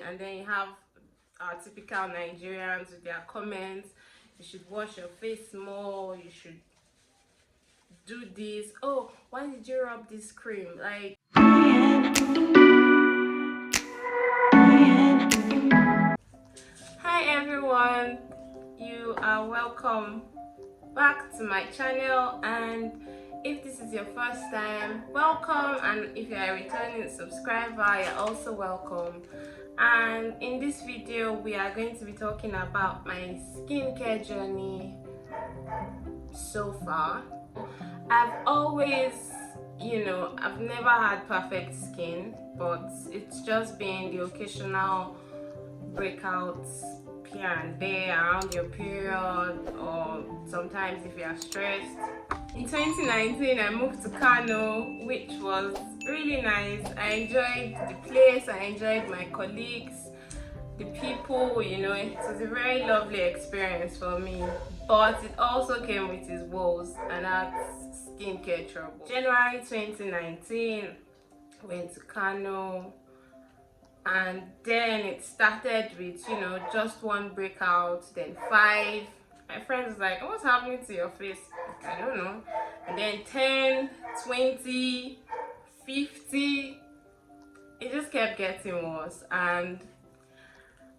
and then you have our typical Nigerians with their comments. You should wash your face more, you should do this. Oh, why did you rub this cream? Like, hi everyone, you are welcome back to my channel, and if this is your first time, welcome, and if you're a returning subscriber, you're also welcome. And in this video we are going to be talking about my skincare journey so far. I've always, I've never had perfect skin, but it's just been the occasional breakouts here and there around your period, or sometimes if you are stressed. In 2019 I moved to Kano, which was really nice. I enjoyed the place, I enjoyed my colleagues, the people, it was a very lovely experience for me, but it also came with its woes, and that's skincare trouble. January 2019, went to Kano, and then it started with just one breakout, then 5. My friend was like, what's happening to your face? I don't know. And then 10, 20, 50, it just kept getting worse. And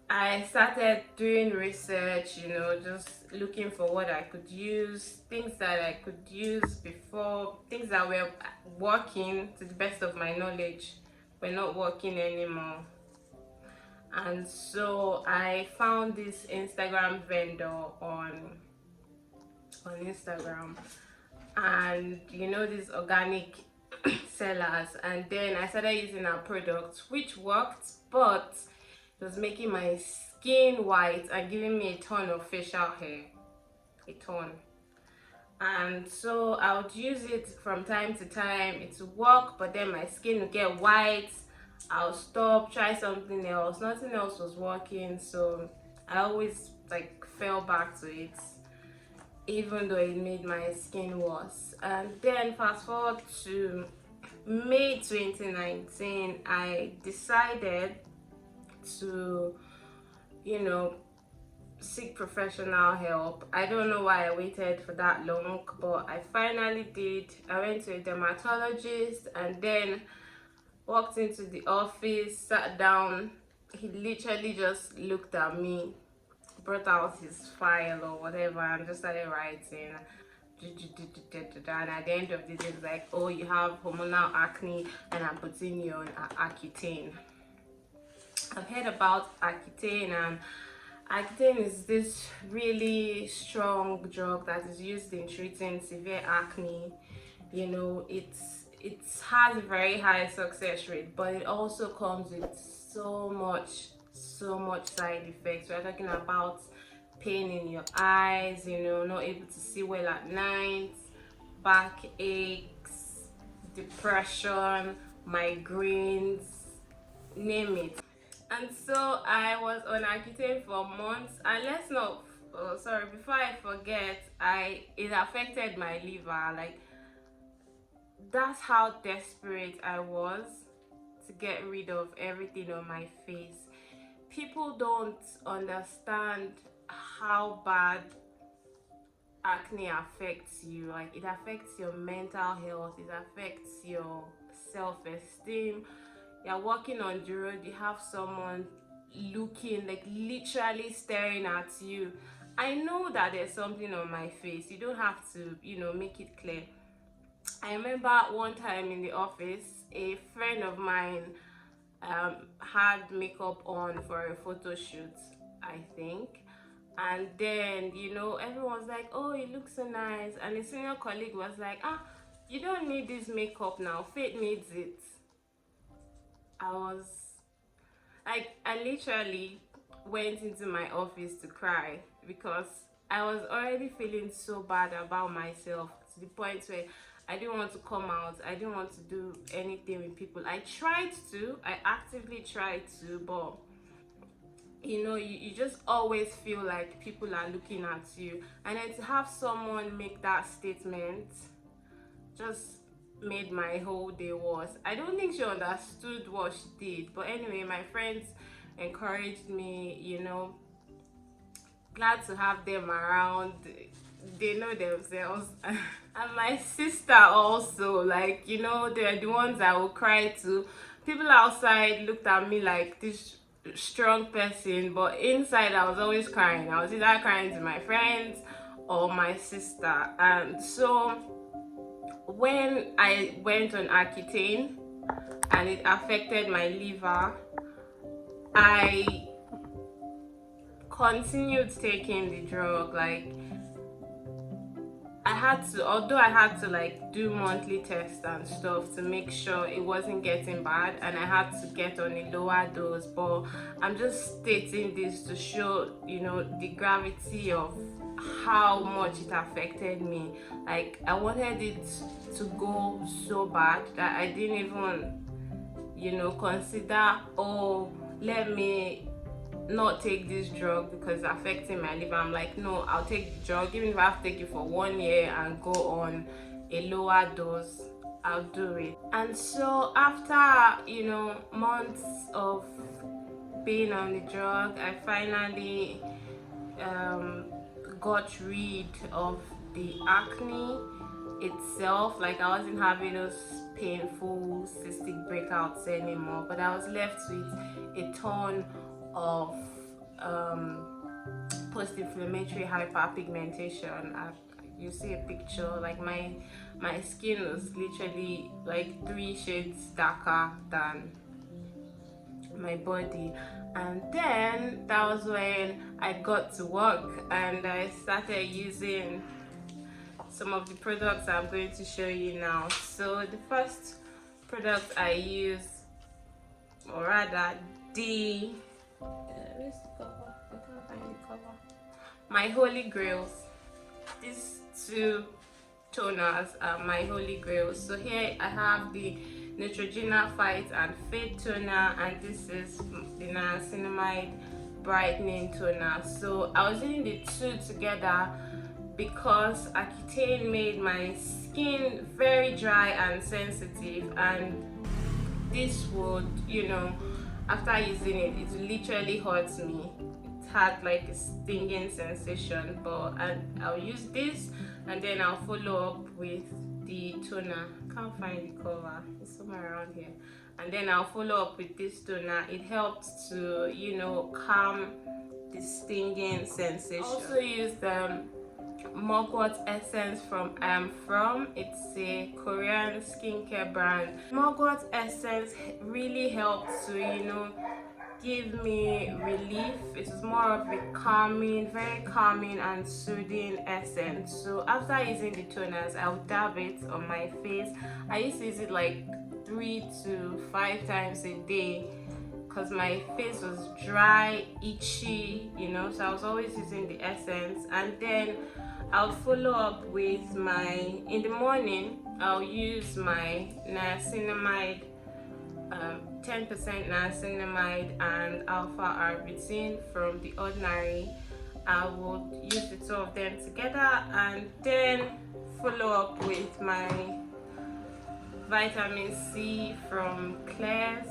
I started doing research, just looking for what I could use, things that I could use before, things that were working to the best of my knowledge were not working anymore. And so I found this Instagram vendor on Instagram, and these organic sellers, and then I started using our products, which worked, but it was making my skin white and giving me a ton of facial hair, a ton. And so I would use it from time to time. It would work, but then my skin would get white. I'll stop, try something else, nothing else was working, so I always fell back to it, even though it made my skin worse. And then fast forward to May 2019, I decided to seek professional help. I don't know why I waited for that long, but I finally did. I went to a dermatologist, and then walked into the office, sat down. He literally just looked at me, brought out his file or whatever, and just started writing. And at the end of the day, it's like, oh, you have hormonal acne, and I'm putting you on Roaccutane. I've heard about Roaccutane, and Roaccutane is this really strong drug that is used in treating severe acne. It has a very high success rate, but it also comes with so much side effects. We're talking about pain in your eyes, not able to see well at night, back aches, depression, migraines, name it. And so I was on Roaccutane for months, and before I forget, it affected my liver. That's how desperate I was to get rid of everything on my face. People don't understand how bad acne affects you. It affects your mental health, it affects your self-esteem. You're walking on the road, you have someone looking, literally staring at you. I know that there's something on my face. You don't have to make it clear. I remember one time in the office, a friend of mine had makeup on for a photo shoot, I think. And then, everyone's like, oh, it looks so nice. And a senior colleague was like, you don't need this makeup now, Faith needs it. I literally went into my office to cry, because I was already feeling so bad about myself, to the point where I didn't want to come out. I didn't want to do anything with people. I actively tried to, but you just always feel like people are looking at you. And then to have someone make that statement just made my whole day worse. I don't think she understood what she did, but anyway, my friends encouraged me, you know. Glad to have them around. They know themselves. And my sister also, like, you know, they're the ones I will cry to. People outside looked at me like this strong person, but inside I was always crying. I was either crying to my friends or my sister. And so when I went on Accutane and it affected my liver, I continued taking the drug. Like, I had to, although I had to like do monthly tests and stuff to make sure it wasn't getting bad, and I had to get on a lower dose, but I'm just stating this to show, you know, the gravity of how much it affected me. Like, I wanted it to go so bad that I didn't even, you know, consider, oh, let me not take this drug because it's affecting my liver. I'm like, no, I'll take the drug, even if I have to take it for 1 year and go on a lower dose, I'll do it. And so after, you know, months of being on the drug, I finally got rid of the acne itself. Like, I wasn't having those painful cystic breakouts anymore, but I was left with a ton of post-inflammatory hyperpigmentation. You see a picture, like my skin was literally like 3 shades darker than my body. And then that was when I got to work and I started using some of the products I'm going to show you now. So the first product I use, or rather the where's the cover? I can't find the cover. My holy grails. These two toners are my holy grails. So here I have the Neutrogena Fight and Fade toner, and this is the Niacinamide brightening toner. So I was using the two together because Accutane made my skin very dry and sensitive, and this would, you know, after using it, it literally hurts me. It had like a stinging sensation, but I'll use this and then I'll follow up with the toner. Can't find the cover, it's somewhere around here. And then I'll follow up with this toner. It helps to, you know, calm the stinging sensation. I also use the mugwort essence from it's a Korean skincare brand. Mugwort essence really helps to, you know, give me relief. It is more of a calming, very calming and soothing essence. So after using the toners, I'll dab it on my face. I used to use it like 3 to 5 times a day because my face was dry, itchy, you know, so I was always using the essence. And then I'll follow up with in the morning, I'll use my niacinamide, 10% niacinamide and alpha arbutin from The Ordinary. I will use the two of them together and then follow up with my vitamin C from Claire's.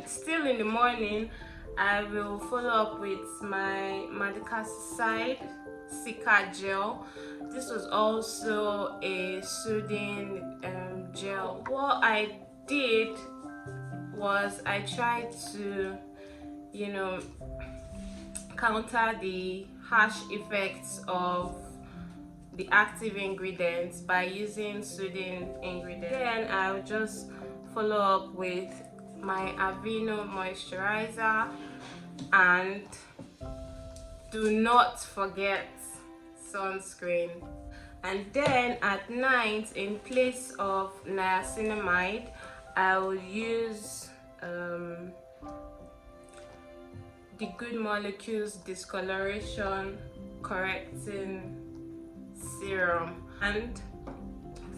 Still in the morning, I will follow up with my madecassoside cica gel. This was also a soothing gel. What I did was I tried to, you know, counter the harsh effects of the active ingredients by using soothing ingredients. Then I'll just follow up with my Aveeno moisturizer, and do not forget sunscreen. And then at night, in place of niacinamide, I will use the Good Molecules discoloration correcting serum. And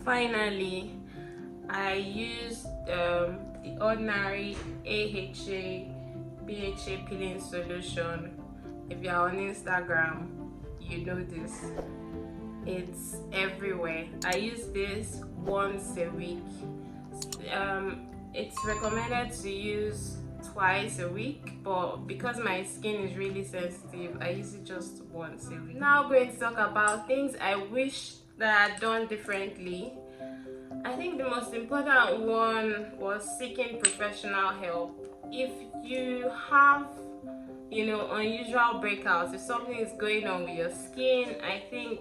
finally, I use the Ordinary AHA BHA peeling solution. If you're on Instagram, you know this. It's everywhere. I use this once a week. it's recommended to use twice a week, but because my skin is really sensitive, I use it just once a week. Now I'm going to talk about things I wish that I'd done differently. I think the most important one was seeking professional help. If you have, you know, unusual breakouts, if something is going on with your skin, I think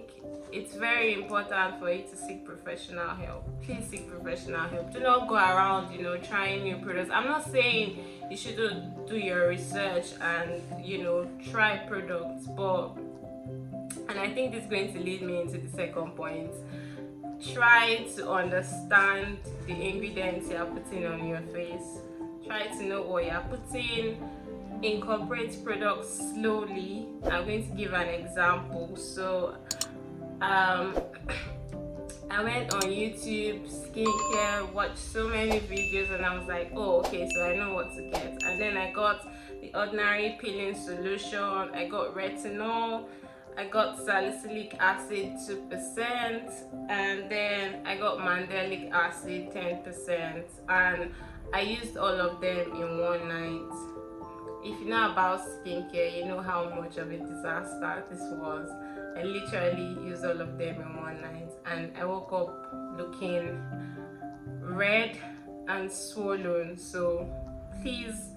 it's very important for you to seek professional help. Please seek professional help. Do not go around, you know, trying new products. I'm not saying you should do your research and, you know, try products, but, and I think this is going to lead me into the second point, try to understand the ingredients you're putting on your face. Try to know what you're putting. Incorporate products slowly. I'm going to give an example. So I went on YouTube skincare, watched so many videos, and I was like, oh, okay, so I know what to get. And then I got the ordinary peeling solution, I got retinol, I got salicylic acid 2%, and then I got mandelic acid 10%, and I used all of them in one night. If you know about skincare, you know how much of a disaster this was. I literally used all of them in one night, and I woke up looking red and swollen. So please,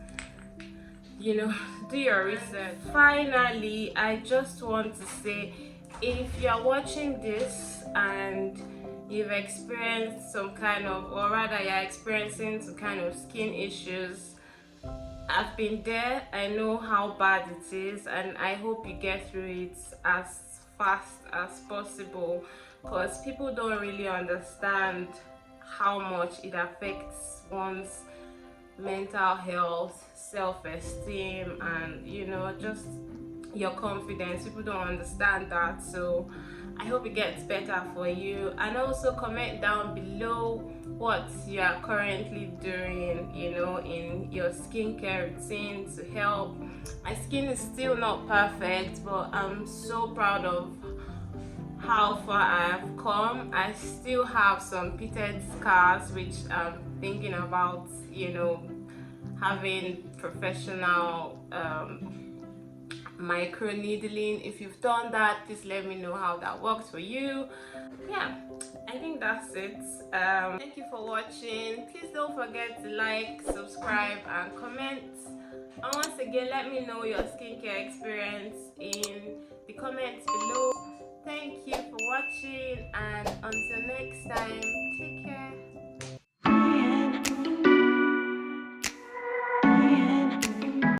you know, do your research. Finally, I just want to say, if you're watching this and you've experienced some kind of, or rather you're experiencing some kind of skin issues, I've been there, I know how bad it is, and I hope you get through it as fast as possible, because people don't really understand how much it affects one's mental health, self-esteem, and, you know, just your confidence. People don't understand that. So I hope it gets better for you, and also comment down below what you are currently doing, you know, in your skincare routine to help. My skin is still not perfect, but I'm so proud of how far I have come. I still have some pitted scars, which I'm thinking about, you know, having professional micro needling. If you've done that, please let me know how that works for you. Yeah, I think that's it. Thank you for watching. Please don't forget to like, subscribe, and comment. And once again, let me know your skincare experience in the comments below. Thank you for watching, and until next time, take care.